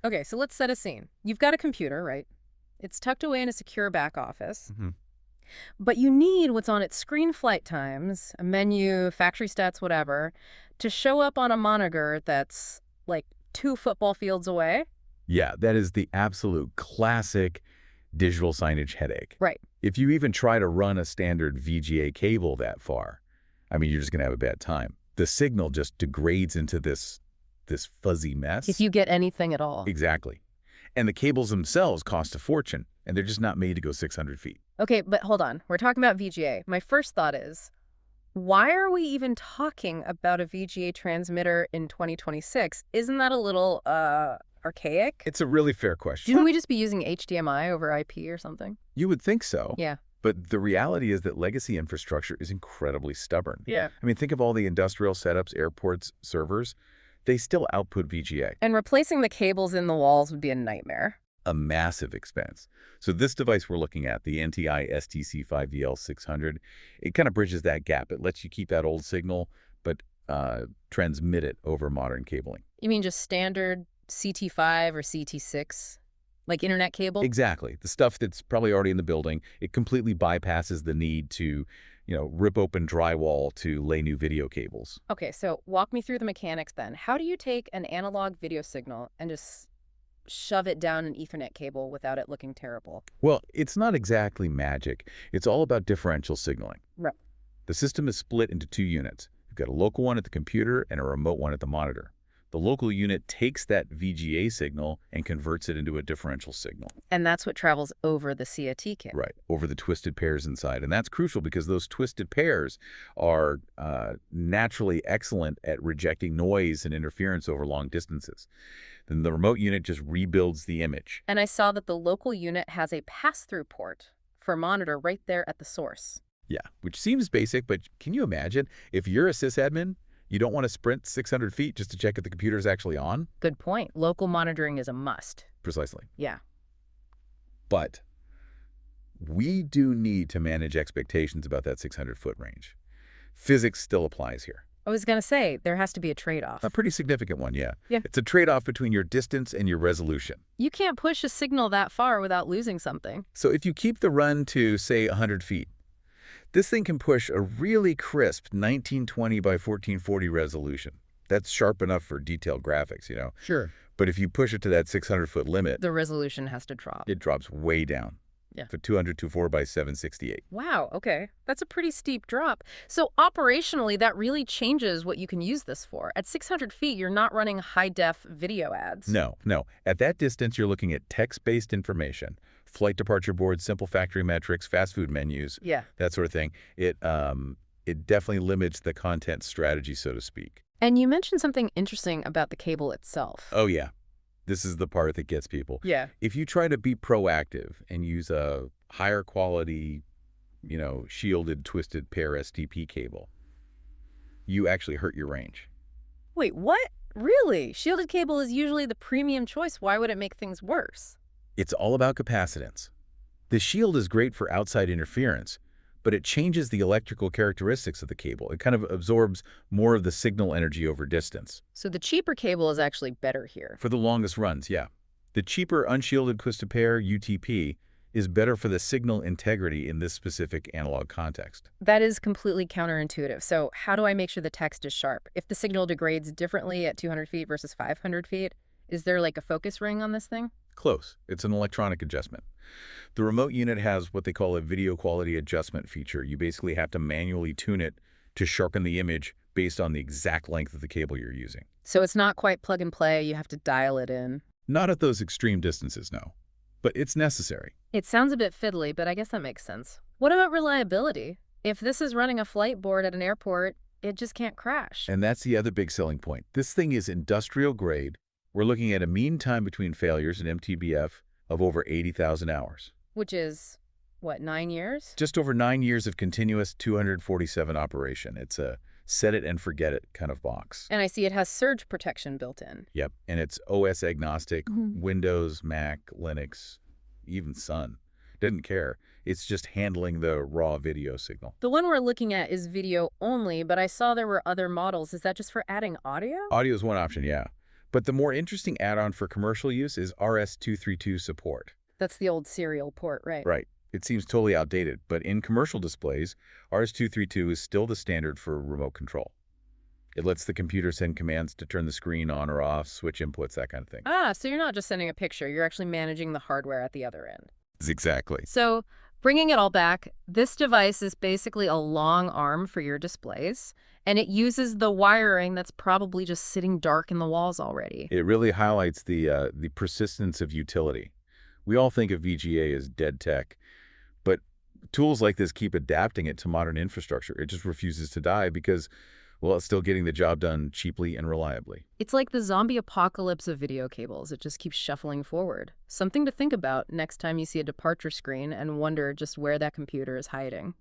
Okay, so let's set a scene. You've got a computer, right? It's tucked away in a secure back office. But you need what's on its screen flight times, a menu, factory stats, whatever, to show up on a monitor that's like 2 football fields away. Yeah, that is the absolute classic digital signage headache. Right. If you even try to run a standard VGA cable that far, I mean, you're just going to have a bad time. The signal just degrades into this fuzzy mess. If you get anything at all. Exactly. And the cables themselves cost a fortune, and they're just not made to go 600 feet. Okay, but hold on. We're talking about VGA. My first thought is, why are we even talking about a VGA transmitter in 2026? Isn't that a little, archaic? It's a really fair question. Shouldn't we just be using HDMI over IP or something? You would think so. Yeah. But the reality is that legacy infrastructure is incredibly stubborn. Yeah. I mean, think of all the industrial setups, airports, servers. They still output VGA. And replacing the cables in the walls would be a nightmare. A massive expense. So this device we're looking at, the NTI ST-C5V-L-600, it kind of bridges that gap. It lets you keep that old signal, but transmit it over modern cabling. You mean just standard CT5 or CT6? Like internet cable? Exactly. The stuff that's probably already in the building. It completely bypasses the need to, rip open drywall to lay new video cables. Okay, so walk me through the mechanics then. How do you take an analog video signal and just shove it down an Ethernet cable without it looking terrible? Well, it's not exactly magic. It's all about differential signaling. Right. The system is split into 2 units. You've got a local one at the computer and a remote one at the monitor. The local unit takes that VGA signal and converts it into a differential signal. And that's what travels over the CAT cable. Right, over the twisted pairs inside. And that's crucial because those twisted pairs are naturally excellent at rejecting noise and interference over long distances. Then the remote unit just rebuilds the image. And I saw that the local unit has a pass-through port for monitor right there at the source. Yeah, which seems basic, but can you imagine if you're a sysadmin, you don't want to sprint 600 feet just to check if the computer is actually on? Good point. Local monitoring is a must. Precisely. Yeah. But we do need to manage expectations about that 600-foot range. Physics still applies here. I was going to say, there has to be a trade-off. A pretty significant one, yeah. Yeah. It's a trade-off between your distance and your resolution. You can't push a signal that far without losing something. So if you keep the run to, say, 100 feet, this thing can push a really crisp 1920 by 1440 resolution. That's sharp enough for detailed graphics, Sure. But if you push it to that 600-foot limit, The resolution has to drop. it drops way down. Yeah. For 224 by 768. Wow, okay. That's a pretty steep drop. So operationally, that really changes what you can use this for. At 600 feet, you're not running high-def video ads. No. At that distance, you're looking at text-based information, flight departure boards, simple factory metrics, fast food menus, Yeah. that sort of thing. It definitely limits the content strategy, so to speak. And you mentioned something interesting about the cable itself. Oh, yeah. This is the part that gets people. Yeah. If you try to be proactive and use a higher quality, shielded twisted pair STP cable, you actually hurt your range. Wait, what? Really? Shielded cable is usually the premium choice. Why would it make things worse? It's all about capacitance. The shield is great for outside interference, but it changes the electrical characteristics of the cable. It kind of absorbs more of the signal energy over distance. So the cheaper cable is actually better here. For the longest runs, yeah. The cheaper unshielded twisted pair, UTP, is better for the signal integrity in this specific analog context. That is completely counterintuitive. So how do I make sure the text is sharp? If the signal degrades differently at 200 feet versus 500 feet, is there like a focus ring on this thing? Close. It's an electronic adjustment. The remote unit has what they call a video quality adjustment feature. You basically have to manually tune it to sharpen the image based on the exact length of the cable you're using. So it's not quite plug and play. You have to dial it in. Not at those extreme distances, no. But it's necessary. It sounds a bit fiddly, but I guess that makes sense. What about reliability? If this is running a flight board at an airport, it just can't crash. And that's the other big selling point. This thing is industrial grade. We're looking at a mean time between failures in MTBF of over 80,000 hours. Which is, what, 9 years? Just over 9 years of continuous 247 operation. It's a set it and forget it kind of box. And I see it has surge protection built in. Yep, and it's OS agnostic, Windows, Mac, Linux, even Sun. Doesn't care. It's just handling the raw video signal. The one we're looking at is video only, but I saw there were other models. Is that just for adding audio? Audio is one option, yeah. But the more interesting add-on for commercial use is RS-232 support. That's the old serial port, right? Right. It seems totally outdated, but in commercial displays, RS-232 is still the standard for remote control. It lets the computer send commands to turn the screen on or off, switch inputs, that kind of thing. Ah, so you're not just sending a picture, you're actually managing the hardware at the other end. Exactly. So, bringing it all back, this device is basically a long arm for your displays, and it uses the wiring that's probably just sitting dark in the walls already. It really highlights the persistence of utility. We all think of VGA as dead tech, but tools like this keep adapting it to modern infrastructure. It just refuses to die because, well, it's still getting the job done cheaply and reliably. It's like the zombie apocalypse of video cables. It just keeps shuffling forward. Something to think about next time you see a departure screen and wonder just where that computer is hiding.